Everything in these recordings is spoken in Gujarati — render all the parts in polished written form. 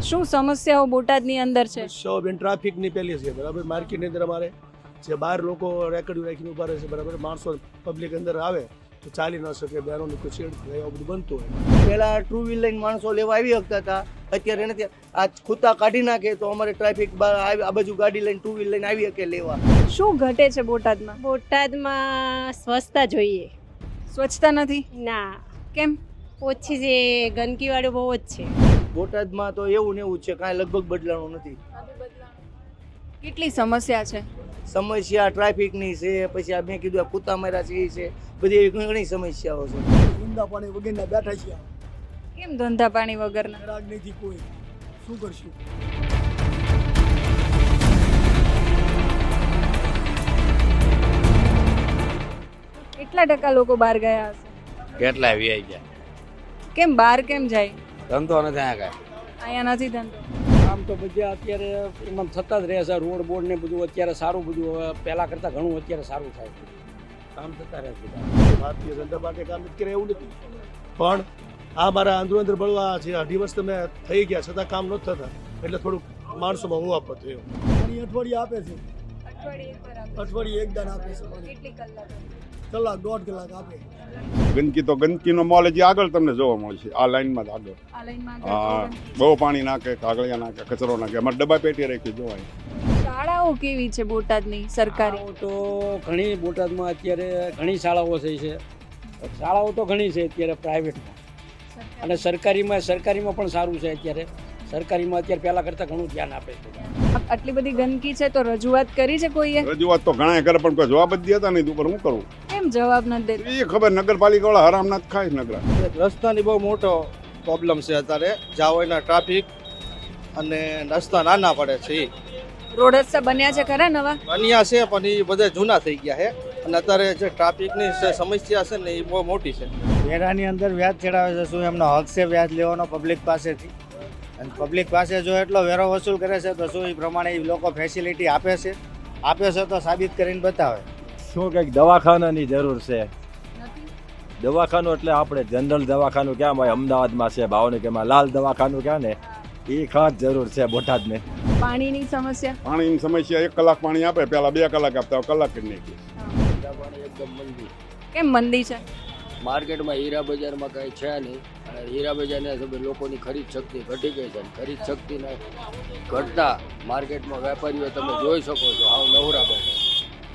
શું સમસ્યાઓ બોટાદની અંદર છે? સમસ્યાઓ બેન ટ્રાફિકની પહેલી છે બરાબર. માર્કેટની અંદર અમારે જે બહાર લોકો રેકર્ડ રાખીને ઉભા રહે છે બરાબર. માણસો પબ્લિક અંદર આવે તો ચાલી ન શકે, બહેનોની કોઈ છેડ એવું બધું બનતું હોય. પહેલા ટુ વ્હીલ લઈને માણસો લેવા આવી શકતા હતા, અત્યારે નથી. આ ખૂતા કાઢી નાખે તો અમારે ટ્રાફિક આ બાજુ ગાડી લઈને ટુ વ્હીલ લઈને આવી શકે લેવા. શું ઘટે છે બોટાદમાં? બોટાદમાં સ્વચ્છતા જોઈએ. સ્વચ્છતા નથી? ના, કેમ? ઓછી છે, ગંદકીવાળું બહુ જ છે. બોટાદમાં તો એવું ને એવું જ છે, કાંઈ લગભગ બદલાણું નથી. કેટલી સમસ્યા છે? સમસ્યા ટ્રાફિકની છે, પછી આ મેં કીધું આ કૂતા માર્યા છે એ છે, બધી એવી ઘણી સમસ્યાઓ છે. ધંધા પાણી વગરના બેઠા છીએ, કેમ ધંધા પાણી વગરના? ગ્રાહક નથી કોઈ, શું કરશું? કેટલા ટકા લોકો બહાર ગયા હશે? કેટલા વીઆઈ ગયા? કેમ બહાર કેમ જાય? ધંધો નથી આ કાંઈ. અહીંયા નથી ધંધો. કામ તો બધા અત્યારે એમાં થતા જ રહે છે. રોડ બોર્ડ ને બધું અત્યારે સારું, બધું પહેલા કરતા ઘણું અત્યારે સારું થાય છે. કામ થતા રહે છે. ભારતીય જનતા પાર્ટી કામ નથી કરે એવું નથી, પણ આ મારા અંદર બળવા છે. 2.5 વર્ષ તમે થઈ ગયા છતાં કામ નથી થતા, એટલે થોડુંક માણસોમાં હોવાપો થયો. પાણી અઠવાડિયે આપે છે, અઠવાડિયે એક દાન આપે છે પાણી. કેટલી કલાક? કલાક 1.5 કલાક આપે. ગંદકી તો ગંદકીનો મોલ હજી આગળ તમને જોવા મળશે, આ લાઈનમાં જ આગળ. આ લાઈનમાં હા, બહુ પાણી નાખે, કાગળિયા નાખે, કચરો નાખે. અમારે ડબ્બા પેટી રાખી જોવાય. શાળાઓ કેવી છે બોટાદની સરકારી? શાળાઓ તો ઘણી બોટાદમાં અત્યારે ઘણી શાળાઓ થઈ છે. શાળાઓ તો ઘણી છે અત્યારે પ્રાઇવેટમાં, અને સરકારીમાં પણ સારું છે. અત્યારે સરકારીમાં અત્યારે પહેલા કરતાં ઘણું ધ્યાન આપે છે. આટલી બધી ગંદકી છે તો રજૂઆત કરી છે કોઈએ? રજૂઆત તો ઘણા કરે, પણ કોઈ જવાબ જ દેતા નહીં. ઉપર હું કરું? કેમ જવાબ નથી દેતા? એ ખબર, નગરપાલિકા વાળા હરામના જ ખાય નગરા. રસ્તાની બહુ મોટો પ્રોબ્લેમ છે અત્યારે. જાવ એના ટ્રાફિક અને રસ્તા નાના પડે છે. રોડ રસ્તા બન્યા છે ખરા નવા? બન્યા છે પણ એ બધા જૂના થઈ ગયા છે, અને અત્યારે જે ટ્રાફિકની સમસ્યા છે ને એ બહુ મોટી છે. વેરાની અંદર વ્યાજ ચડાવે છે, શું એમનો હક છે વ્યાજ લેવાનો પબ્લિક પાસેથી? અને પબ્લિક પાસે જો એટલો વેરો વસૂલ કરે છે તો શું એ પ્રમાણે એ લોકો ફેસિલિટી આપે છે તો સાબિત કરીને બતાવે. શું કંઈક દવાખાનાની જરૂર છે? દવાખાનું એટલે આપણે જનરલ દવાખાનું ક્યાં ભાઈ? અમદાવાદમાં છે, ભાવનગરમાં લાલ દવાખાનું ક્યાં ને, એ ખાસ જરૂર છે બોટાદને. પાણીની સમસ્યા? પાણીની સમસ્યા, 1 કલાક પાણી આપે, પહેલા 2 કલાક આપતા, કલાક જ નહીં. કેમ મંદી છે? માર્કેટમાં હીરા બજારમાં કાંઈ છે નહીં, અને હીરા બજારને હિસાબે લોકોની ખરીદ શક્તિ ઘટી ગઈ છે. ખરીદ શક્તિને ઘટતા માર્કેટમાં વેપારીઓ તમે જોઈ શકો છો આવ નવરા બને.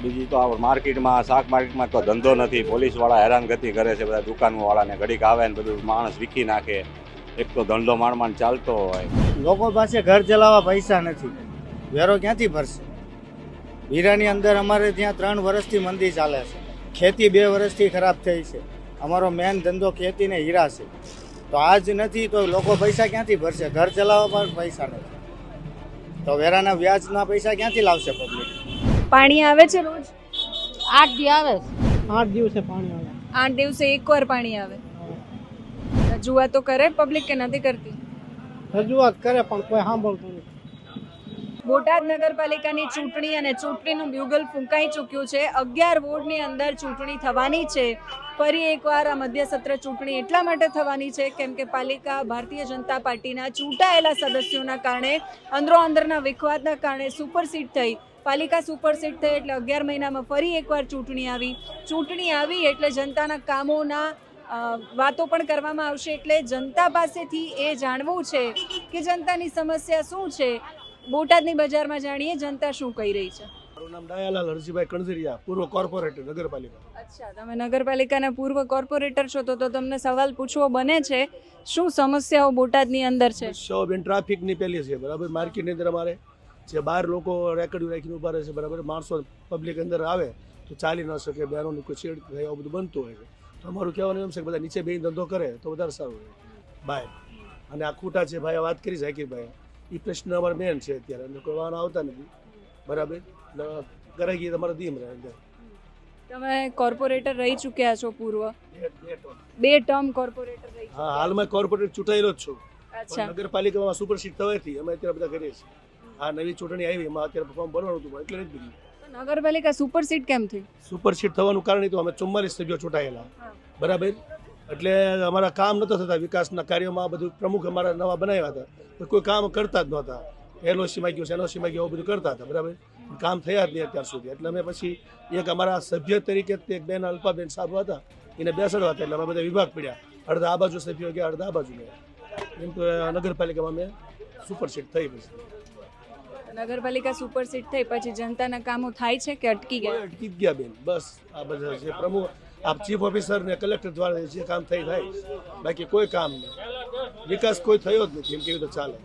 બીજી તો આ માર્કેટમાં, શાક માર્કેટમાં તો ધંધો નથી. પોલીસવાળા હેરાનગતિ કરે છે બધા દુકાનવાળાને. ઘડીક આવે ને બધું માણસ વીખી નાખે. એક તો ધંધો માંડ ચાલતો હોય. લોકો પાસે ઘર ચલાવવા પૈસા નથી, વેરો ક્યાંથી ભરશે? હીરાની અંદર અમારે ત્યાં 3 વર્ષથી મંદી ચાલે છે. ખેતી 2 વર્ષથી ખરાબ થઈ છે. અમારો મેન ધંધો ખેતી ને હીરા છે, તો આજ નથી તો લોકો પૈસા ક્યાંથી ભરશે? ઘર ચલાવવા પણ પૈસા નથી, તો વેરાના વ્યાજના પૈસા ક્યાંથી લાવશે પબ્લિક? પાણી આવે છે રોજ? 8 દી આવે. 8 દિવસે પાણી આવે. 8 દિવસે એકવાર પાણી આવે. રજૂઆતો કરે પબ્લિક કે નથી કરતી? રજૂઆત કરે પણ કોઈ સાંભળતું નથી. બોટાદ નગરપાલિકાની ચૂંટણી અને ચૂંટણીનું બ્યુગલ ફૂંકાઈ ચૂક્યું છે. 11 વોર્ડની અંદર ચૂંટણી થવાની છે. ફરી એકવાર આ મધ્ય સત્ર ચૂંટણી એટલા માટે થવાની છે કેમ કે પાલિકા ભારતીય જનતા પાર્ટીના ચૂંટાયેલા સદસ્યોના કારણે અંદરોઅંદરના વિખવાદના કારણે સુપરસીડ થઈ. પાલિકા સુપરસીડ થઈ એટલે 11 મહિનામાં ફરી એકવાર ચૂંટણી આવી એટલે જનતાના કામોના વાતો પણ કરવામાં આવશે. એટલે જનતા પાસેથી એ જાણવું છે કે જનતાની સમસ્યા શું છે. બોટાદની બજારમાં જાણીએ જનતા શું કહી રહી છે. મારું નામ ડાયાલાલ હરજીભાઈ કણઝરિયા, પૂર્વ કોર્પોરેટર નગરપાલિકા. અચ્છા, તમે નગરપાલિકાના પૂર્વ કોર્પોરેટર છો તો તમને સવાલ પૂછવો બને છે. શું સમસ્યાઓ બોટાદની અંદર છે? સમસ્યાઓ બેન ટ્રાફિકની પહેલી છે બરાબર. માર્કેટની અંદર અમારે જે બહાર લોકો રેકર્ડ રાખીને ઉભા રહે છે બરાબર. માણસો પબ્લિક અંદર આવે તો ચાલી ન શકે, બહેનોની કોઈ છેડ એવું બધું બનતું હોય છે. તો અમારું કહેવાનું એમ છે કે બધા નીચે બેસી ધંધો કરે તો વધારે સારું રહે. બાય. અને આ ખૂટા છે ભાઈ, વાત કરી ઝાકીરભાઈ, એ પ્રશ્ન અમારે મેન છે અત્યારે. અંદર કોઈ વાહન આવતા નથી બરાબર. કરે ગઈ તમારા દીમ રહે અંદર. તમે કોર્પોરેટર રહી ચૂક્યા છો પૂર્વ? 2 ટર્મ કોર્પોરેટર રહી. હા, હાલમાં કોર્પોરેટર ચૂંટાયેલો જ છું. અચ્છા, નગરપાલિકામાં સુપરસીડ થવાથી અમે અત્યારે બધા કરીએ છીએ. આ નવી ચૂંટણી આવી એમાં અત્યારે ફોર્મ ભરવાનું હતું એટલે નથી ભર્યું. નગરપાલિકા સુપરસીડ કેમ થઈ? સુપરસીડ થવાનું કારણ તો અમે 44 સભ્યો ચૂંટાયેલા બરાબર. એટલે અમારા કામ નહોતા થતા વિકાસના કાર્યોમાં. આ બધું પ્રમુખ અમારા નવા બનાવ્યા હતા તો કોઈ કામ કરતા જ નહોતા. એલઓસી માંગ્યું છે, એનઓસી માંગ્યું, એવું બધું કરતા હતા, બરાબર. કામ થયા જ નહીં અત્યાર સુધી. એટલે અમે પછી એક અમારા સભ્ય તરીકે એક બેન અલ્પાબેન સાહેબ હતા, એને બેસાડવા હતા. એટલે અમે બધા વિભાગ પડ્યા, અડધા આ બાજુ સભ્યો ગયા, અડધા આ બાજુ ગયા. એમ તો નગરપાલિકામાં અમે સુપરસીટ થઈ. પછી નગરપાલિકા સુપરસીટ થઈ પછી જનતાના કામો થાય છે કે અટકી ગયા? અટકી જ ગયા બેન. બસ આ બધા જે પ્રમુખ આ ચીફ ઓફિસર ને કલેક્ટર દ્વારા જે કામ થાય, બાકી કોઈ કામ નહીં. વિકાસ કોઈ થયો જ નથી એમ કેવું તો ચાલે.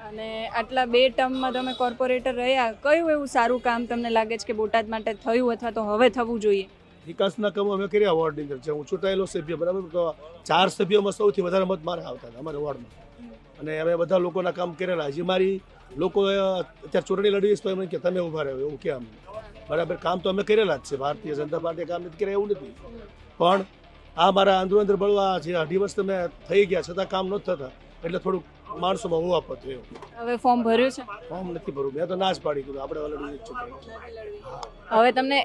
અને આટલા 2 ટર્મમાં તમે કોર્પોરેટર રહ્યા, કયું એવું સારું કામ તમને લાગે છે કે બોટાદ માટે થયું અથવા તો હવે થવું જોઈએ? વિકાસના કામો અમે કર્યા વોર્ડની અંદર છે. હું ચૂંટાયેલો સભ્ય, બરાબર. તો 4 સભ્યોમાં સૌથી વધારે મત મારા આવતા હતા અમારા વોર્ડમાં. અને અમે બધા લોકોના કામ કરેલા. હજી મારી લોકો અત્યારે ચૂંટણી લડવીશ તો એમ કે તમે ઊભા રહ્યો એવું કે અમને, બરાબર. કામ તો અમે કરેલા જ છે. ભારતીય જનતા પાર્ટીએ કામ નથી કર્યા એવું નથી, પણ આ મારા અંદર બળવા જે 2.5 વર્ષ તમે થઈ ગયા છતાં કામ નથી થતા, એટલે થોડુંક માણસોમાં હોવાપત રહ્યો. હવે ફોર્મ ભર્યું છે? ફોર્મ નથી ભરવું. મેં તો ના જ પાડી દીધું, આપણે લડવું જ છે. હવે તમને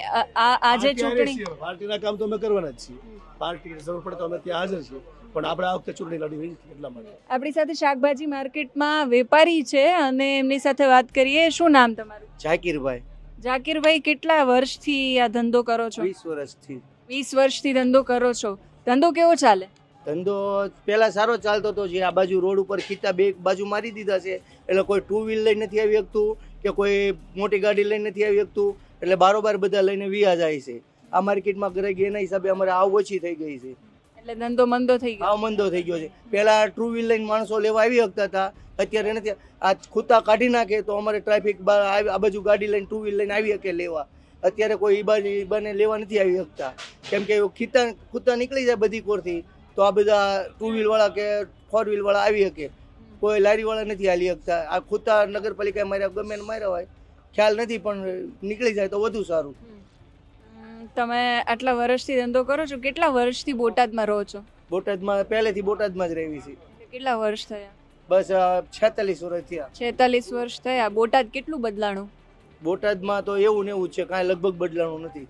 આજે ચૂંટણી પાર્ટીના કામ તો અમે કરવાના જ છીએ. પાર્ટીની જરૂર પડે તો અમે ત્યાં હાજર છીએ, પણ આપણે આ વખતે ચૂંટણી લડવી નથી એટલા માટે. આપણી સાથે શાકભાજી માર્કેટમાં વેપારી છે અને એમની સાથે વાત કરીએ. શું નામ તમારું? જાકીરભાઈ. જાકીરભાઈ, કેટલા વર્ષથી આ ધંધો કરો છો? 20 વર્ષથી. 20 વર્ષથી ધંધો કરો છો. ધંધો કેવો ચાલે? ધંધો પહેલા સારો ચાલતો હતો. જે આ બાજુ રોડ ઉપર ખીતા 2 બાજુ મારી દીધા છે, એટલે કોઈ 2 વ્હીલ લઈને નથી આવી શકતું કે કોઈ મોટી ગાડી લઈને નથી આવી શકતું, એટલે બારોબાર બધા લઈને વિયા જાય છે. આ માર્કેટમાં ગરાગી એના હિસાબે અમારે આવ ઓછી થઈ ગઈ છે, એટલે ધંધો મંદો થઈ ગયો. આવ મંદો થઈ ગયો છે. પહેલા 2 વ્હીલ લઈને માણસો લેવા આવી શકતા હતા, અત્યારે નથી. આ ખૂતા કાઢી નાખે તો અમારે ટ્રાફિક આ બાજુ ગાડી લઈને 2 વ્હીલ લઈને આવી શકે લેવા. અત્યારે કોઈ ઈ બાને લેવા નથી આવી શકતા, કેમ કે ખૂતા નીકળી જાય બધી કોરથી, તો આ બધા 2 વ્હીલ વાળા કે 4 વ્હીલ વાળા આવી શકે. કોઈ લારી વાળા નથી હાલી શકતા. આ ખૂતા નગરપાલિકાએ માર્યા, ગમે માર્યા હોય ખ્યાલ નથી, પણ નીકળી જાય તો વધુ સારું. તમે આટલા વર્ષથી ધંધો કરો છો, કેટલા વર્ષથી બોટાદમાં રહો છો? બોટાદમાં પહેલેથી બોટાદમાં જ રહેવી છે. કેટલા વર્ષ થયા? બસ 46 વર્ષ થયા. 46 વર્ષ થયા. બોટાદ કેટલું બદલાણું? બોટાદમાં તો એવું ને એવું જ છે, કાંઈ લગભગ બદલાણું નથી.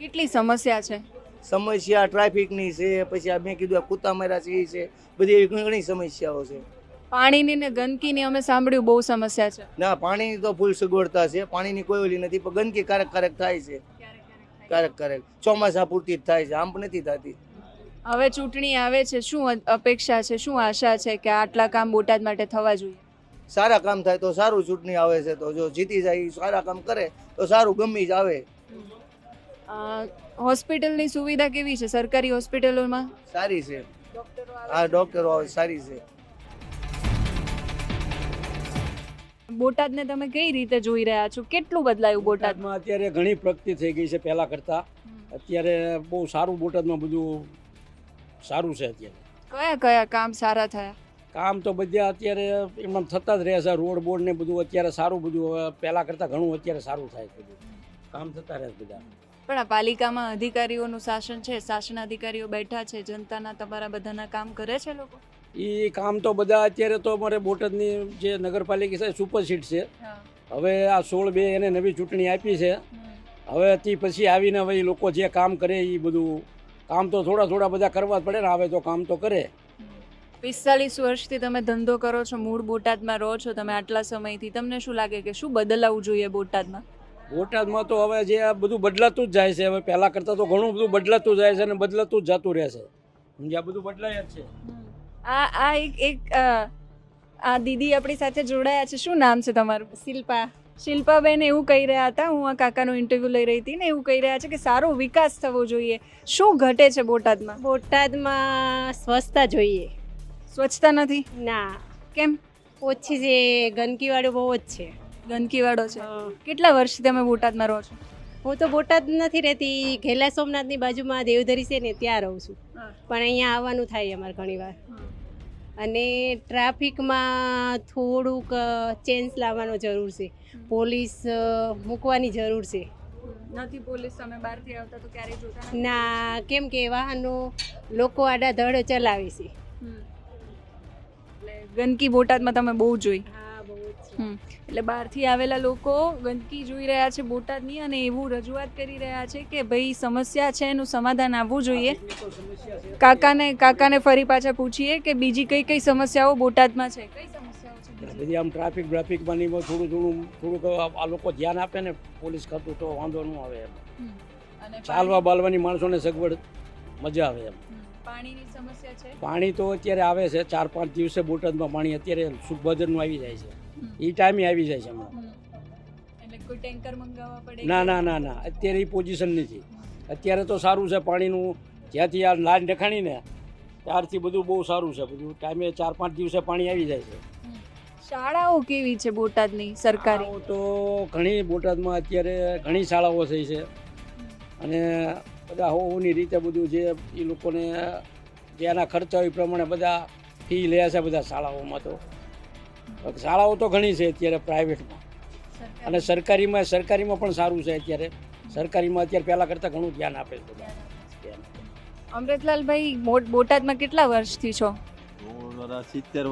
કેટલી સમસ્યા છે? સમસ્યા ટ્રાફિકની છે, પછી આ મેં કીધું આ કૂતા માર્યા છે એ છે, બધી એવી ઘણી સમસ્યાઓ છે. પાણીની ને ગંદકીની અમે સાંભળ્યું બહુ સમસ્યા છે. ના, પાણીની તો ફૂલ સગવડતા છે, પાણીની કોઈ ઓલી નથી, પણ ગંદકી ક્યારેક થાય છે. ક્યારેક ચોમાસા પૂરતી જ થાય છે, આમ પણ નથી થતી. હવે ચૂંટણી આવે છે, શું અપેક્ષા છે, શું આશા છે કે આટલા કામ બોટાદ માટે થવા જોઈએ? સારા કામ થાય તો સારું. ચૂંટણી આવે છે તો જો જીતી જાય, સારા કામ કરે તો સારું, ગમી જ આવે. હોસ્પિટલની સુવિધા કેવી છે? સરકારી હોસ્પિટલોમાં સારી છે. હા, ડોક્ટરો આવે, સારી છે. બોટાદને તમે કઈ રીતે જોઈ રહ્યા છો? કેટલું બદલાયું બોટાદમાં? અત્યારે ઘણી પ્રગતિ થઈ ગઈ છે પહેલા કરતા. અત્યારે બહુ સારું, બોટાદમાં બધું સારું છે. અત્યારે કયા કામ સારા થયા? કામ તો બધા અત્યારે એમાં થતા જ રહે છે. રોડ બોર્ડ ને બધું અત્યારે સારું, બધું પહેલા કરતા ઘણું અત્યારે સારું થાય છે. બધું કામ થતા રહે બધા. પણ આ પાલિકામાં અધિકારીઓનું શાસન છે, શાસન અધિકારીઓ બેઠા છે, જનતાના તમારા બધાના કામ કરે છે લોકો? એ કામ તો બધા અત્યારે તો અમારે બોટાદની જે નગરપાલિકા છે સુપરસીટ છે. હવે આ 16/2 એને નવી ચૂંટણી આપી છે. હવે તે પછી આવીને હવે લોકો જે કામ કરે એ બધું કામ તો થોડા બધા કરવા જ પડે ને. આવે તો કામ તો કરે. 45 વર્ષથી તમે ધંધો કરો છો, મૂળ બોટાદમાં રહો છો તમે આટલા સમયથી, તમને શું લાગે કે શું બદલાવવું જોઈએ બોટાદમાં? બોટાદમાં તો હવે જે આ બધું બદલાતું જ જાય છે. હવે પહેલાં કરતાં તો ઘણું બધું બદલાતું જાય છે અને બદલાતું જ જતું રહેશે. આ બધું બદલાય જ છે. આ દીદી આપણી સાથે જોડાયા છે. શું નામ છે તમારું? શિલ્પા. શિલ્પાબેન એવું કહી રહ્યા હતા, હું આ કાકાનો ઇન્ટરવ્યૂ લઈ રહી હતી ને, એવું કહી રહ્યા છે કે સારો વિકાસ થવો જોઈએ. શું ઘટે છે બોટાદમાં? બોટાદમાં સ્વચ્છતા જોઈએ. સ્વચ્છતા નથી? ના. કેમ? ઓછી છે, ગંદકીવાળો બહુ જ છે. ગંદકીવાળો છે. કેટલા વર્ષથી તમે બોટાદમાં રહો છો? હું તો બોટાદ નથી રહેતી, ઘેલા સોમનાથની બાજુમાં દેવધરી છે ને ત્યાં રહું છું, પણ અહીંયા આવવાનું થાય અમારે ઘણીવાર. અને ટ્રાફિકમાં થોડુંક ચેન્જ લાવવાનો જરૂર છે, પોલીસ મૂકવાની જરૂર છે. નથી પોલીસ? તમે બહારથી આવતા તો ક્યારેય જોતા નથી? ના, કેમ કે વાહનો લોકો આડાધડ ચલાવે છે. એટલે ગંદકી બોટાદમાં તમે બહુ જોઈ? હા, બહુ જ. એટલે બહારથી આવેલા લોકો ગંદકી જોઈ રહ્યા છે બોટાદની અને એવું રજૂઆત કરી રહ્યા છે કે ભાઈ સમસ્યા છે એનું સમાધાન આવવું જોઈએ. કાકાને ફરી પાછા પૂછીએ કે બીજી કઈ કઈ સમસ્યાઓ બોટાદમાં છે. કઈ સમસ્યાઓ છે બધી આમ ટ્રાફિકમાં ને એમાં થોડુંક આ લોકો ધ્યાન આપે ને પોલીસ ખાતું તો વાંધો ન આવે એમ. અને ચાલવા બાલવાની માણસોને સગવડ મજા આવે એમ. પાણીની સમસ્યા છે. પાણી તો અત્યારે આવે છે 4-5 દિવસે બોટાદમાં પાણી અત્યારે સુખભજનનું આવી જાય છે. એ ટાઈમે આવી જાય છે હમણાં. એટલે કોઈ ટેન્કર મંગાવવા પડે? ના અત્યારે એ પોઝિશન નથી. અત્યારે તો સારું છે પાણીનું. જ્યાંથી આ લાઈન દેખાણી ને ત્યારથી બધું બહુ સારું છે. બધું ટાઈમે 4-5 દિવસે પાણી આવી જાય છે. શાળાઓ કેવી છે બોટાદની સરકારી? શાળાઓ તો ઘણી બોટાદમાં અત્યારે ઘણી શાળાઓ થઈ છે અને બધા હોવાની રીતે બધું જે એ લોકોને જેના ખર્ચા એ પ્રમાણે બધા ફી લે છે બધા શાળાઓમાં. તો શાળાઓ તો ઘણી છે અત્યારે પ્રાઇવેટમાં અને સરકારીમાં પણ સારું છે. અત્યારે સરકારીમાં અત્યારે પહેલાં કરતાં ઘણું ધ્યાન આપે છે. અમૃતલાલભાઈ બોટાદમાં કેટલા વર્ષથી છો? હું 70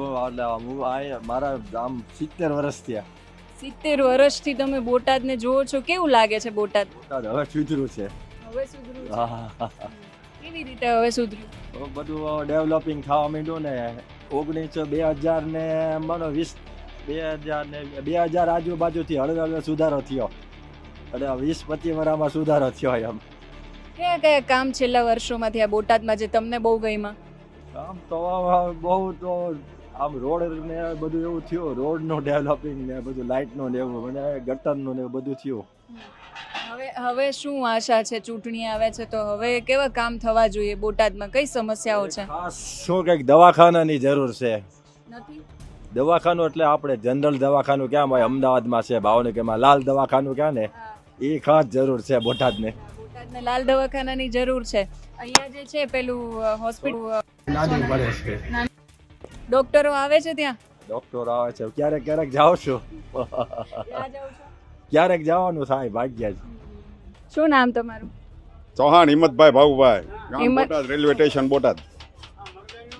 મારા આમ 70 વર્ષ થયા. 70 વર્ષથી તમે બોટાદને જોવો છો. કેવું લાગે છે બોટાદ? હવે સુધર્યું છે. હવે સુધર્યું છે. હા, કેવી રીતે હવે સુધર્યું? બધું ડેવલપિંગ થવા માંડ્યું ને 2000 ને માનો 2000 આજુબાજુથી હળવે સુધારો થયો અને 20-25 વર્ષમાં સુધારો થયો એમ. કયા કામ છેલ્લા વર્ષોમાં થયા બોટાદમાં જે તમને બહુ ગમ્યા? આમ તો બહુ તો આમ રોડ ને બધું એવું થયું. રોડનું ડેવલપિંગ ને બધું લાઇટનું ને એવું અને ગટરનું ને બધું થયું. હવે શું આશા છે? ચૂંટણી આવે છે તો હવે કેવા કામ થવા જોઈએ બોટાદમાં? કઈ સમસ્યાઓ છે? ખાસ શું કંઈક દવાખાનાની જરૂર છે. નથી દવાખાનું એટલે આપણે જનરલ દવાખાનું ક્યાં હોય? અમદાવાદમાં છે, ભાવનગરમાં લાલ દવાખાનું ક્યાં ને એ ખાસ જરૂર છે બોટાદને. બોટાદને લાલ દવાખાનાની જરૂર છે. અહીંયા જે છે પેલું હોસ્પિટલ નાની પડે છે. ડોક્ટરો આવે છે ત્યાં? ડોક્ટર આવે છે. ક્યારેક જાઉં છું. ક્યારેક જવાનું થાય ભાગ્યા જ. શું નામ તમારું? ચૌહાણ હિંમતભાઈ ભાવુભાઈ, ગામ હિંમત- બોટાદ, રેલવે સ્ટેશન બોટાદ.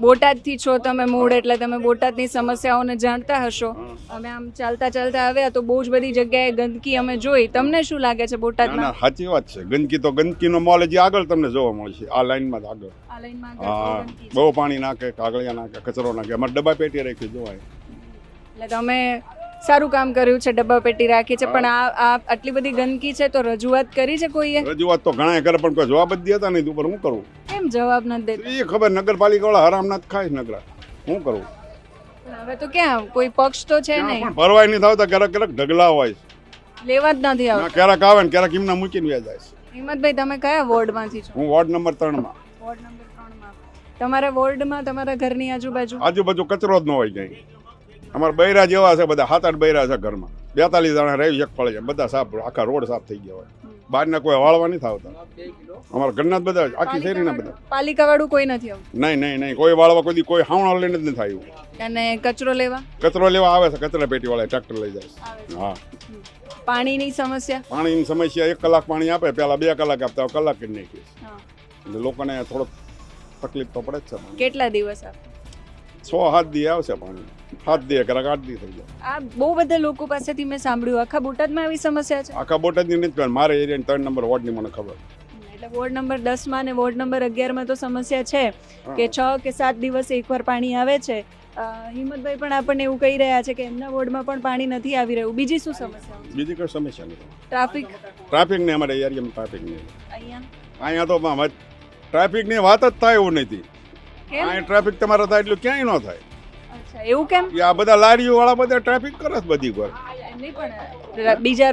બોટાદથી છો તમે મૂળ એટલે તમે બોટાદની સમસ્યાઓને જાણતા હશો. અમે આમ ચાલતા આવ્યા તો બહુ જ બધી જગ્યાએ ગંદકી અમે જોઈ. તમને શું લાગે છે ના બોટાદમાં? સાચી વાત છે. ગંદકીનો મોલ હજી આગળ તમને જોવા મળશે. આ લાઈનમાં જ આગળ. આ લાઈનમાં હા, આગળ બહુ ગંદકી છે. બહુ પાણી નાખે, કાગળિયા નાખે, કચરો નાખે. અમારે ડબ્બા પેટી રાખી જોવાય. એટલે તમે સારું કામ કર્યું છે, ડબ્બા પેટી રાખી છે. પણ આ આટલી બધી ગંદકી છે તો રજૂઆત કરી છે કોઈએ? રજૂઆત તો ઘણા કરે પણ કોઈ જવાબ જ દેતા નહીં. ઉપર શું કરવું? કેમ જવાબ નથી દેતા? એ ખબર નગરપાલિકા વાળા હરામનાથ ખાય નગરા. શું કરવું? પણ હવે તો ક્યાં કોઈ પક્ષ તો છે ત્યાં નહીં. પણ ભરવાય નહીં થતા. ક્યારેક ઢગલા હોય છે. લેવા જ નથી ના, આવતા. ક્યારેક આવે ને ક્યારેક એમના મૂકીને વ્યા જાય છે. હિંમતભાઈ તમે કયા વોર્ડમાંથી છો? હું વોર્ડ નંબર 3 વોર્ડ નંબર 3માં. તમારા વોર્ડમાં તમારા ઘરની આજુબાજુ કચરો જ ન હોય ક્યાંય. અમારા બૈરા જેવા છે બધા. 7-8 બૈરા છે ઘરમાં. 42 જણા રહી એક ફળે છે. બધા સાફ, આખા રોડ સાફ થઈ ગયા હોય. બહારના કોઈ વાળવા નથી આવતા. અમારા ઘરના જ બધા, આખી શેરીના બધા. પાલિકા વાળું કોઈ નથી આવતું? નહીં કોઈ વાળવા કોઈ હાવણા લઈને જ નથી આવ્યું. અને કચરો લેવા? કચરો લેવા આવે છે. કચરા પેટી વાળા ટ્રેક્ટર લઈ જાય છે. હા. પાણીની સમસ્યા? પાણીની સમસ્યા 1 કલાક પાણી આપે. પહેલા 2 કલાક આપતા, હવે કલાક જ નાખી. એટલે લોકોને થોડોક તકલીફ તો પડે જ છે. કેટલા દિવસ આપે? 6-7 દી આવશે પાણી. 7 દી ક્યારેક 8 દી થઈ જાય. આ બહુ બધા લોકો પાસેથી મેં સાંભળ્યું આખા બોટાદમાં આવી સમસ્યા છે. આખા બોટાદની નથી પણ મારે એરિયા 3 નંબર વોર્ડની મને ખબર. એટલે વોર્ડ નંબર 10માં અને વોર્ડ નંબર 11માં તો સમસ્યા છે કે 6 કે 7 દિવસે એકવાર પાણી આવે છે. હિંમતભાઈ પણ આપણને એવું કહી રહ્યા છે કે એમના વોર્ડમાં પણ પાણી નથી આવી રહ્યું. બીજી શું સમસ્યા? બીજી કોઈ સમસ્યા નથી. ટ્રાફિક ને અમારે એરિયામાં ટ્રાફિક નહીં. અહીંયા અહીંયા તો ટ્રાફિકની વાત જ થાય એવું નથી. કેમ? અહીંયા ટ્રાફિક તમારે થાય એટલું ક્યાંય ન થાય. અચ્છા, એવું કેમ? આ બધા લારીઓ વાળા બધા ટ્રાફિક કરે છે બધી પર. એમની પણ બીજો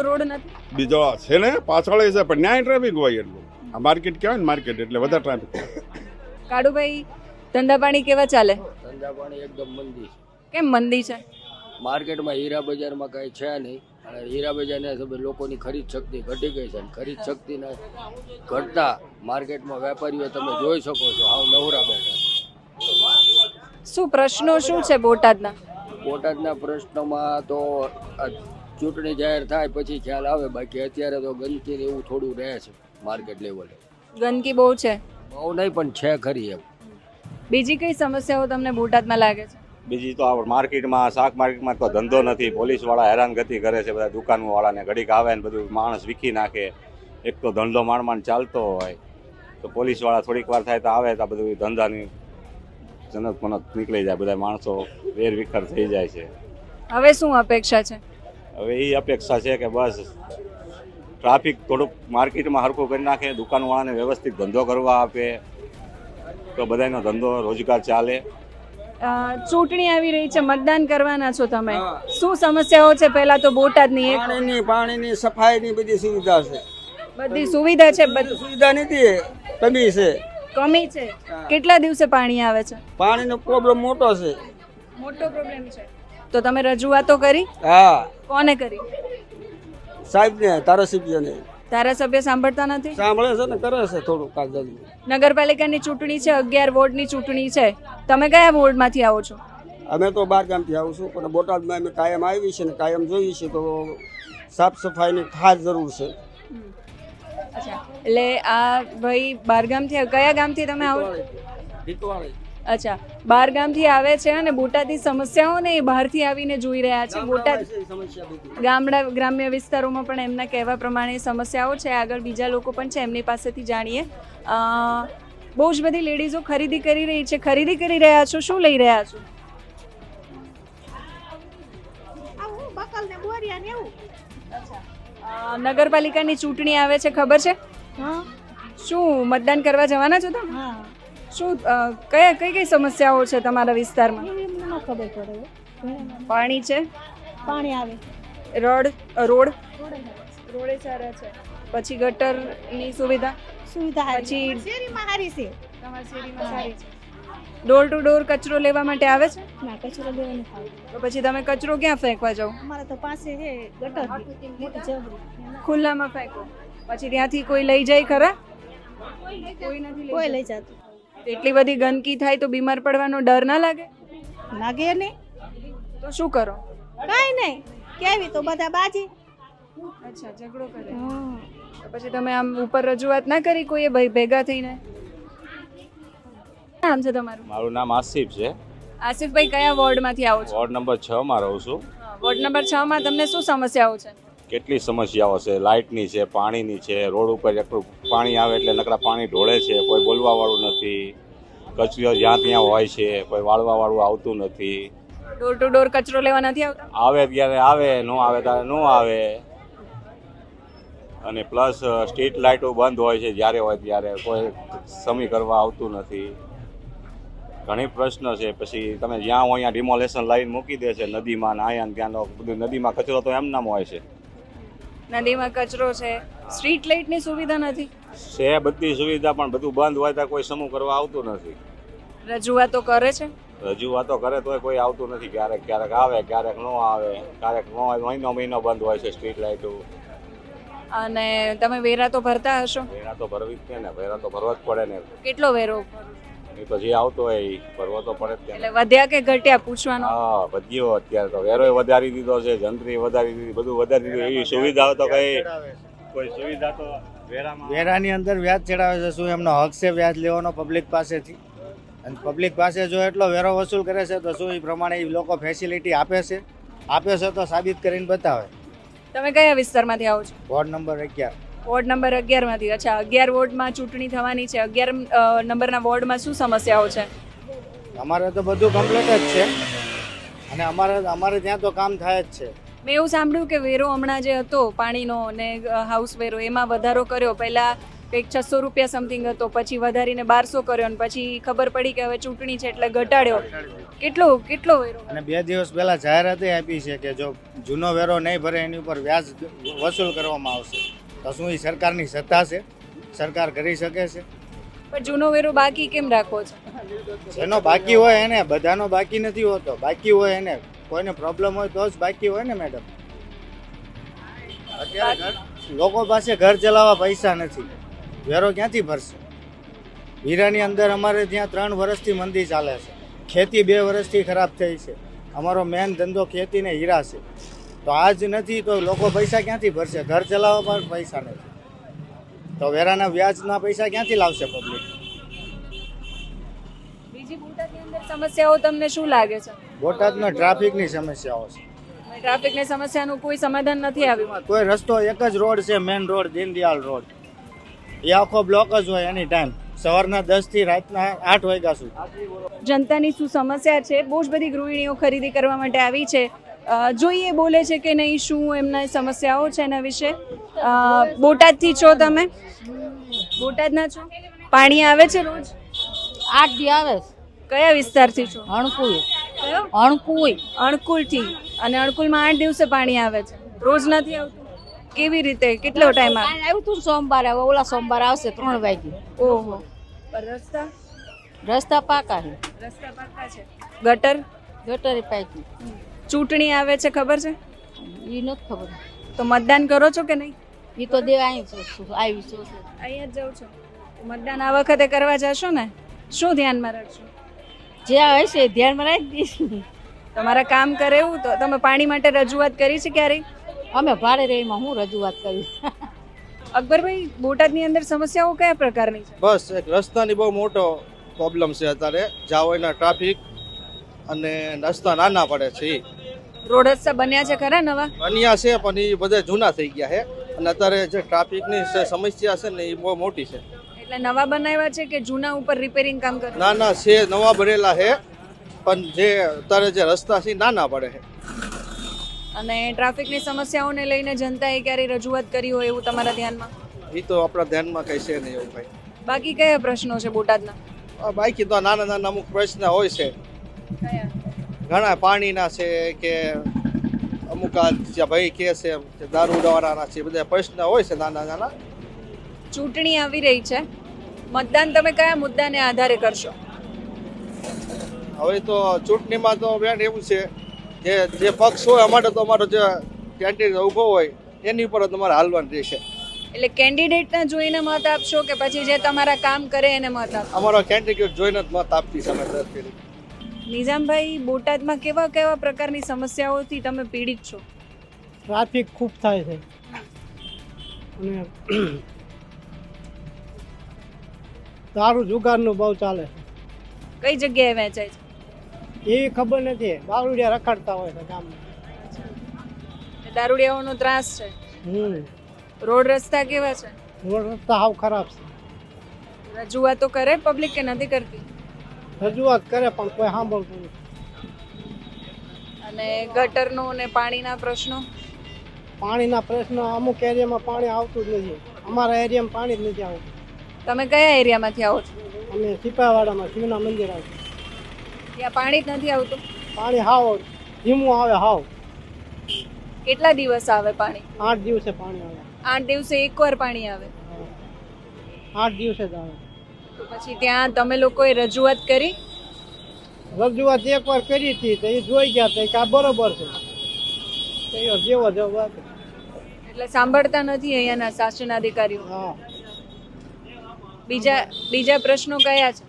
રોડ નથી? બીજો છે ને પાછળ છે પણ ન્યાય ટ્રાફિક હોય એટલું. આ માર્કેટ કહેવાય ને માર્કેટ એટલે વધારે ટ્રાફિક હોય. કાળુભાઈ, ધંધા પાણી કેવા ચાલે? ધંધા પાણી એકદમ મંદી છે. કેમ મંદી છે? માર્કેટમાં હીરા બજારમાં કાંઈ છે નહીં અને હીરા બજારને લોકોની ખરીદ શક્તિ ઘટી ગઈ છે. ખરીદ શક્તિને ઘટતા માર્કેટમાં વેપારીઓ તમે જોઈ શકો છો હાવ નવરા બેઠા. શું પ્રશ્નો શું છે બોટાદના? બોટાદના પ્રશ્નોમાં તો ચૂંટણી જાહેર થાય પછી ખ્યાલ આવે. બાકી અત્યારે તો ગંદકી ને એવું થોડું રહે છે માર્કેટ લેવલે. ગંદકી બહુ છે? બહુ નહીં પણ છે ખરી એમ. બીજી કઈ સમસ્યાઓ તમને બોટાદમાં લાગે છે? બીજી તો આ માર્કેટમાં શાક માર્કેટમાં તો ધંધો નથી, પોલીસવાળા હેરાનગતિ કરે છે, બધા દુકાનવાળાને ઘડીક આવે ને બધું માણસ વીખી નાખે. એક તો ધંધો માંડ ચાલતો હોય તો પોલીસવાળા થોડીક વાર થાય તો આવે તો બધું ધંધાની જનક મનક નીકળી જાય, બધા માણસો વેર વિખર થઈ જાય છે. હવે શું અપેક્ષા છે? હવે એ અપેક્ષા છે કે બસ ટ્રાફિક થોડુંક માર્કેટમાં હરખું કરી નાખે, દુકાનવાળાને વ્યવસ્થિત ધંધો કરવા આપે તો બધાનો ધંધો રોજગાર ચાલે. ચૂંટણી આવી રહી છે, મતદાન કરવાના છો તમે, શું સમસ્યાઓ છે? પહેલા તો બોટાદની એક પાણીની સફાઈની બધી સુવિધા છે. બધી સુવિધા છે, સુવિધા નથી, કમી છે. કમી છે. કેટલા દિવસે પાણી આવે છે? પાણીનો પ્રોબ્લેમ મોટો છે. મોટો પ્રોબ્લેમ છે. તો તમે રજૂઆતો કરી? હા, કોને કરી? સાહેબને, ધારાસભ્યને. ધારાસભ્ય સાંભળતા નથી? સાંભળે છે ને, કરે છે થોડું કાગળ. નગરપાલિકાની ચૂંટણી છે, 11 વોર્ડની ચૂંટણી છે. તમે કયા વોર્ડમાંથી આવો છો? અમે તો 12 ગામથી આવું છું, પણ બોટાદમાં અમે કાયમ આવી છે ને કાયમ જોઈએ છે, તો સાફ સફાઈની ખાસ જરૂર છે. અચ્છા, એટલે આ ભાઈ 12 ગામથી, કયા ગામથી તમે આવો છો? અચ્છા, 12 ગામથી આવે છે અને બોટાદની સમસ્યાઓને એ બહારથી આવીને જોઈ રહ્યા છે. બોટાદ ગ્રામ્ય વિસ્તારોમાં પણ એમના કહેવા પ્રમાણે સમસ્યાઓ છે. આગળ બીજા લોકો પણ છે, એમની પાસેથી જાણીએ. બહુ જ બધી લેડીઝો ખરીદી કરી રહી છે. ખરીદી કરી રહ્યા છો? શું લઈ રહ્યા છો? નગરપાલિકાની ચૂંટણી આવે છે, ખબર છે? શું મતદાન કરવા જવાના છો તમે? શું કઈ કઈ સમસ્યાઓ છે તમારા વિસ્તારમાં? ખબર પડે. પાણી છે? પાણી આવે. રોડ સારા છે. પછી ગટરની સુવિધા? પછી શેરીમાં સારી છે. તમારી શેરીમાં સારી છે. ડોર ટુ ડોર કચરો લેવા માટે આવે છે? ના, કચરો લેવા નથી આવે. તો પછી તમે કચરો ક્યાં ફેંકવા જાઓ? અમારે તો પાસે છે ગટર, મોટી જબરી. ખુલ્લામાં ફેંકો. પછી ત્યાંથી કોઈ લઈ જાય ખરા? કોઈ નથી કોઈ લઈ જતું. એટલી બધી ગંદકી થાય તો બીમાર પડવાનો ડર ના લાગે? લાગે નહીં તો શું કરો? કાંઈ નહીં, કેવી તો બધા બાજી. અચ્છા, ઝઘડો કરે. તો પછી તમે આમ ઉપર રજૂઆત ના કરી કોઈએ ભાઈ ભેગા થઈને? નામ છે તમારું? મારું નામ આસિફ છે. આસિફભાઈ, કયા વોર્ડમાંથી આવો છો? વોર્ડ નંબર 6 માં રહું છું. વોર્ડ નંબર 6 માં તમને શું સમસ્યાઓ છે? કેટલી સમસ્યાઓ છે, લાઇટની છે, પાણીની છે. રોડ ઉપર એકલું પાણી આવે એટલે નકરા પાણી ઢોળે છે, કોઈ બોલવા વાળું નથી. કચરો જ્યાં ત્યાં હોય છે, કોઈ વાળવા વાળું આવતું નથી. ડોર ટુ ડોર કચરો લેવા નથી આવતા? આવે ત્યારે આવે, નો આવે ત્યારે નો આવે. અને પ્લસ સ્ટ્રીટ લાઇટો બંધ હોય છે, જ્યારે હોય ત્યારે કોઈ સમી કરવા આવતું નથી. ઘણી પ્રશ્ન છે. પછી તમે જ્યાં હોય ત્યાં ડિમોલેશન લાઈન મૂકી દે છે નદીમાં ને આયા ને ત્યાંનો બધું. નદીમાં કચરો તો એમ નામ હોય છે. નદીમાં કચરો છે. સ્ટ્રીટ લાઇટની સુવિધા નથી? છે બધી સુવિધા, પણ બધું બંધ હોય તો કોઈ સમૂહ કરવા આવતું નથી. રજૂઆતો કરે છે? રજૂઆતો કરે તોય કોઈ આવતું નથી. ક્યારેક ક્યારેક આવે, ક્યારેક ન આવે. ક્યારેક ન આવે, મહિનો બંધ હોય છે સ્ટ્રીટ લાઇટો. અને તમે વેરા તો ભરતા હશો? વેરા તો ભરવી જ ને, વેરા તો ભરવા જ પડે ને. કેટલો વેરો? એ તો જે આવતો હોય એ ભરવો તો પડે જ. એટલે વધ્યા કે ઘટ્યા પૂછવાનું? હા, વધ્યો. અત્યારે તો વેરોય વધારી દીધો છે, જંત્રી વધારી દીધી, બધું વધારી દીધું. એવી સુવિધાઓ તો કોઈ સુવિધા તો વેરાની અંદર વ્યાજ ચડાવે છે. શું એમનો હક છે વ્યાજ લેવાનો પબ્લિક પાસેથી? અને પબ્લિક પાસે જો એટલો વેરો વસૂલ કરે છે તો શું એ પ્રમાણે એ લોકો ફેસિલિટી આપે છે? આપે છે તો સાબિત કરીને બતાવે. તમે કયા વિસ્તારમાંથી આવો છો? Ward number 11. વોર્ડ નંબર 11 માંથી. અચ્છા, 11 વોર્ડમાં ચૂંટણી થવાની છે. 11 નંબરના વોર્ડમાં શું સમસ્યાઓ છે? અમારે તો બધું કમ્પ્લીટ જ છે અને અમારે ત્યાં તો કામ થાય જ છે. મેં એવું સાંભળ્યું કે વેરો હમણાં જે હતો પાણીનો ને હાઉસ વેરો, એમાં વધારો કર્યો. પહેલા કંઈક 600 રૂપિયા સમથિંગ હતો, પછી વધારીને 1200 કર્યો, અને પછી ખબર પડી કે હવે ચૂંટણી છે એટલે ઘટાડ્યો. કેટલો વેરો? અને 2 દિવસ પહેલા જાહેરાત આપી છે કે જો જૂનો વેરો નહીં ભરે એની ઉપર વ્યાજ વસૂલ કરવામાં આવશે. તો શું એ સરકારની સત્તા છે? સરકાર કરી શકે છે? પણ જૂનો વેરો બાકી કેમ રાખવો છે? જેનો બાકી હોય એને, બધાનો બાકી નથી હોતો. બાકી હોય એને, કોઈને પ્રોબ્લેમ હોય તો જ બાકી હોય ને મેડમ. અત્યારે લોકો પાસે ઘર ચલાવવા પૈસા નથી, વેરો ક્યાંથી ભરશે? હીરાની અંદર અમારે ત્યાં 3 વર્ષથી મંદી ચાલે છે. ખેતી 2 વર્ષથી ખરાબ થઈ છે. અમારો મેન ધંધો ખેતી ને હીરા છે. તો આજ નથી તો લોકો પૈસા ક્યાંથી ભરશે? ઘર ચલાવવા પણ પૈસા નથી તો વેરાના વ્યાજના પૈસા ક્યાંથી લાવશે પબ્લિક? બીજી બોટાદની અંદર સમસ્યાઓ તમને શું લાગે છે? બોટાદમાં ટ્રાફિકની સમસ્યાઓ છે. ટ્રાફિકની સમસ્યાનું કોઈ સમાધાન નથી આવ્યું. કોઈ રસ્તો એક જ રોડ છે, મેન રોડ દીનદયાળ રોડ. એ આખો બ્લોક જ હોય એની ટાઈમ, સવારના 10 થી રાતના 8 વાગ્યા સુધી. જનતાની શું સમસ્યા છે? બહુ જ બધી ગૃહિણીઓ ખરીદી કરવા માટે આવી છે. જોઈએ બોલે છે કે નહીં, શું એમના સમસ્યાઓ છે એના વિશે. બોટાદથી છો તમે? બોટાદના છો? પાણી આવે છે રોજ? 8 દી આવે. કયા વિસ્તારથી છો? અણકુઈ. કયો? અણકુઈ. અણકુલથી. અને અણકુલમાં 8 દિવસે પાણી આવે છે, રોજ નથી આવતું? કેવી રીતે? કેટલો ટાઈમ આવે? આવ્યું તું સોમવારે, હવે ઓલા સોમવારે આવશે 3 વાગે. ઓહો. પર રસ્તા? રસ્તા પાકા છે. રસ્તા પાકા છે. ગટર? ગટરે પાકી. ચૂંટણી આવે છે, ખબર છે? એ નથી ખબર. તો મતદાન કરો છો કે નહીં? એ તો દેવા આવી છું. અહીંયા જ જાઉં છો. મતદાન આ વખતે કરવા જશો ને? શું ધ્યાનમાં રાખશો? જે હોય છે ધ્યાનમાં રાખી દઈશું. તમારા કામ કરે એવું તો તમે પાણી માટે રજૂઆત કરી છે ક્યારેય? અમે ભાડે રહીમાં હું રજૂઆત કરી. અકબરભાઈ, બોટાદની અંદર સમસ્યાઓ કયા પ્રકારની છે? બસ એક રસ્તાની બહુ મોટો પ્રોબ્લેમ છે અત્યારે. જાવયના ટ્રાફિક અને રસ્તા નાના પડે છે. રોડ રસ્તા બન્યા છે ખરા નવા? બન્યા છે પણ એ બધા જૂના થઈ ગયા છે અને અત્યારે જે ટ્રાફિકની સમસ્યા છે ને એ બહુ મોટી છે. એટલે નવા બનાવ્યા છે કે જૂના ઉપર રિપેરિંગ કામ કરે? નાના છે, નવા બનેલા છે પણ જે અત્યારે જે રસ્તા છે નાના પડે છે. અને ટ્રાફિકની સમસ્યાઓને લઈને જનતાએ ક્યારેય રજૂઆત કરી હોય એવું તમારા ધ્યાનમાં? એ તો આપણા ધ્યાનમાં કઈ છે નહીં એવું ભાઈ. બાકી કયા પ્રશ્નો છે બોટાદના? બાકી તો નાના નાના અમુક પ્રશ્ન હોય છે. કયા? ઘણા પાણીના છે કે અમુક જે ભાઈ કે છે કે દારૂ ઉડાવવાના છે, બધા પ્રશ્ન હોય છે નાના નાના. ચૂંટણી આવી રહી છે, મતદાન તમે કયા મુદ્દાને આધારે કરશો? હવે તો ચૂંટણીમાં તો બેન એવું છે કે જે પક્ષ હોય અમારે તો અમારો જે કેન્ડિડેટ ઊભો હોય એની ઉપર તમારે હાલવાનું રહેશે. એટલે કેન્ડિડેટને જોઈને મત આપશો કે પછી જે તમારા કામ કરે એને મત આપશો? અમારો કેન્ડિડેટ જોઈને જ મત આપતી સમય દર ફેરી. નિઝામભાઈ, બોટાદમાં કેવા કેવા પ્રકારની સમસ્યાઓથી તમે પીડિત છો? ટ્રાફિક ખૂબ થાય છે અને દારૂ જુગારનું બહુ ચાલે છે. કઈ જગ્યાએ વેચાય છે એ ખબર નથી. દારૂડિયા રખડતા હોય છે ગામમાં. દારૂડિયાઓનો ત્રાસ છે. રોડ રસ્તા કેવા છે? રોડ રસ્તા હાવ ખરાબ છે. રજૂઆતો કરે પબ્લિક કે નથી કરતી? રજૂઆત કરે પણ કોઈ સાંભળતું નથી. અને ગટરનો અને પાણીના પ્રશ્નો? પાણીના પ્રશ્ન અમુક એરિયામાં પાણી આવતું જ નથી. અમારા એરિયામાં પાણી જ નથી આવતું. તમે કયા એરિયામાંથી આવો છો? અમે સિપાવાડામાં શિવના મંદિર આવ્યું. ત્યાં પાણી જ નથી આવતું? પાણી હાવ ધીમું આવે હાવ. કેટલા દિવસ આવે પાણી? 8 દિવસે પાણી આવે. 8 દિવસે એકવાર પાણી આવે? 8 દિવસે જ આવે. તો પછી ત્યાં તમે લોકોએ રજૂઆત કરી? રજૂઆત એકવાર કરી હતી તો એ જોઈ ગયા હતા કે આ બરોબર છે, તો એ જેવો જવાબ. એટલે સાંભળતા નથી અહીંયાના શાસન અધિકારીઓ? હા. બીજા પ્રશ્નો કયા છે?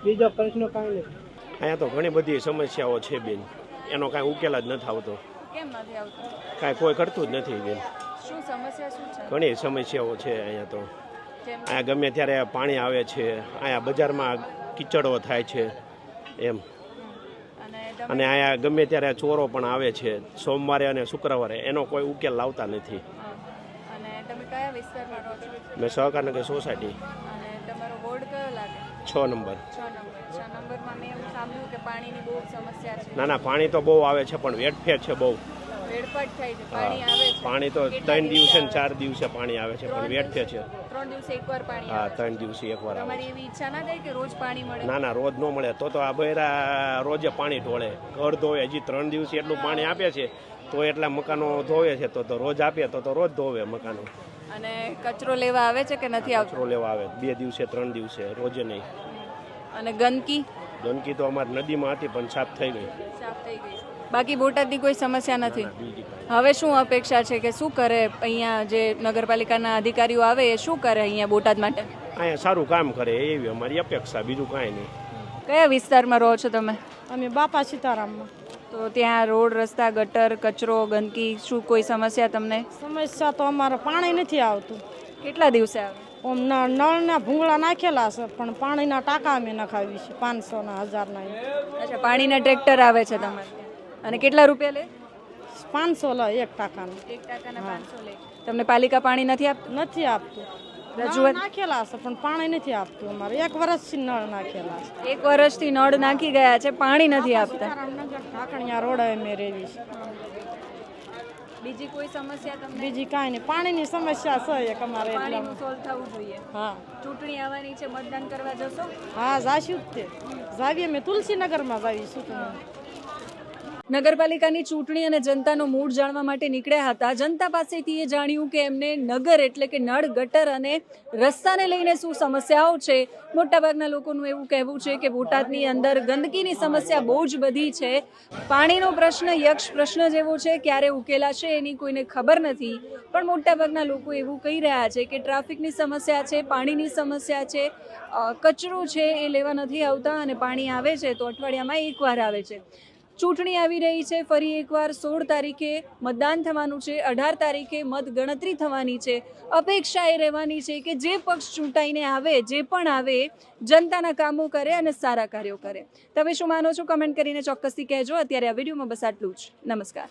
બીજો પ્રશ્ન કાંઈ નથી. અહીંયા તો ઘણી બધી સમસ્યાઓ છે બેન, એનો કાંઈ ઉકેલ જ નથી આવતો. કેમ નથી આવતો? કાંઈ કોઈ કરતું જ નથી બેન. શું સમસ્યા શું છે? ઘણી સમસ્યાઓ છે અહીંયા તો. અહીંયા ગમે ત્યારે પાણી આવે છે, અહીંયા બજારમાં કીચડો થાય છે એમ. અને અહીંયા ગમે ત્યારે ચોરો પણ આવે છે સોમવારે અને શુક્રવારે, એનો કોઈ ઉકેલ લાવતા નથી. અને તમે કયા વિસ્તારમાં રહો છો? મેં સહકારનગર સોસાયટી. અને તમારો વોર્ડ કયો લાગે? 6 નંબર. 6 નંબરમાં મેં એવું સાંભળ્યું કે પાણીની બહુ સમસ્યા છે. ના પાણી તો બહુ આવે છે પણ વેડફેર છે બહુ. વેડફાટ થાય છે. પાણી આવે છે? પાણી તો 3 દિવસે ને 4 દિવસે પાણી આવે છે પણ વેડફેર છે. 3 દિવસે એકવાર પાણી હા, આવે? 3 દિવસે એકવાર આવે. તમારી એવી ઈચ્છા ના થાય કે રોજ પાણી મળે? ના રોજ ન મળે તો આ બૈરા રોજે પાણી ઢોળે, ઘર ધોવે. હજી 3 દિવસે એટલું પાણી આપે છે તો એટલા મકાનો ધોવે છે, તો રોજ આપે તો રોજ ધોવે મકાનો. અને કચરો લેવા આવે છે કે નથી આવતો? કચરો લેવા આવે 2 દિવસે 3 દિવસે, રોજે નહીં. અને ગંદકી? ગંદકી તો અમારી નદીમાં હતી પણ સાફ થઈ ગઈ. સાફ થઈ ગઈ. બાકી બોટાદની કોઈ સમસ્યા નથી? હવે શું અપેક્ષા છે કે શું કરે અહીંયા જે નગરપાલિકાના અધિકારીઓ આવે એ શું કરે અહીંયા બોટાદ માટે? અહીંયા સારું કામ કરે એવી અમારી અપેક્ષા, બીજું કાંઈ નહીં. કયા વિસ્તારમાં રહો છો તમે? અમે બાપા સીતારામમાં. તો ત્યાં રોડ રસ્તા ગટર કચરો ગંદકી શું કોઈ સમસ્યા તમને? સમસ્યા તો અમારે પાણી નથી આવતું. કેટલા દિવસે આવે? ઓમ નળના ભૂંગળા નાખેલા છે પણ પાણીના ટાંકા અમે નખાવી છે 500ના 1000ના. અચ્છા, પાણીના ટ્રેક્ટર આવે છે તમારે ત્યાં. અને કેટલા રૂપિયા લે? 500 લે એક ટાંકાનું. એક ટાંકાના 500 લે. તમને પાલિકા પાણી નથી આપતું? નથી આપતું. રજૂઆત નાખેલા છે પણ પાણી નથી આપતું. અમારે 1 વર્ષથી નળ નાખેલા છે. 1 વર્ષથી નળ નાખી ગયા છે, પાણી નથી આપતા. ઢાકણિયા રોડ અમે રેવી છે. બીજી કોઈ સમસ્યા તમને? બીજી કાંઈ નહીં, પાણીની સમસ્યા છે એક અમારે. પાણીનું સોલ્વ થવું જોઈએ. હા, ચૂંટણી આવવાની છે, મતદાન કરવા જશો? હા જાશું જ તે. જાવીએ અમે તુલસીનગરમાં જાવીશું. નગરપાલિકાની ચૂંટણી અને જનતાનો મૂડ જાણવા માટે નીકળ્યા હતા. જનતા પાસેથી એ જાણ્યું કે એમને નગર એટલે કે નળ, ગટર અને રસ્તાને લઈને શું સમસ્યાઓ છે. મોટાભાગના લોકોનું એવું કહેવું છે કે બોટાદની અંદર ગંદકીની સમસ્યા બહુ જ બધી છે. પાણીનો પ્રશ્ન યક્ષ પ્રશ્ન જેવો છે, ક્યારે ઉકેલાશે એની કોઈને ખબર નથી. પણ મોટાભાગના લોકો એવું કહી રહ્યા છે કે ટ્રાફિકની સમસ્યા છે, પાણીની સમસ્યા છે, કચરો છે એ લેવા નથી આવતા અને પાણી આવે છે તો અઠવાડિયામાં એકવાર આવે છે. ચૂંટણી આવી રહી છે, ફરી એકવાર 16 તારીખે મતદાન થવાનું છે, 18 તારીખે મત ગણતરી થવાની છે. અપેક્ષા એ રહેવાની છે કે જે પક્ષ ચૂંટાઈને આવે, જે પણ આવે, જનતાના કામો કરે અને સારા કાર્યો કરે. તમે શું માનો છો કમેન્ટ કરીને ચોક્કસથી કહેજો. અત્યારે આ વિડીયોમાં બસ આટલું જ. નમસ્કાર.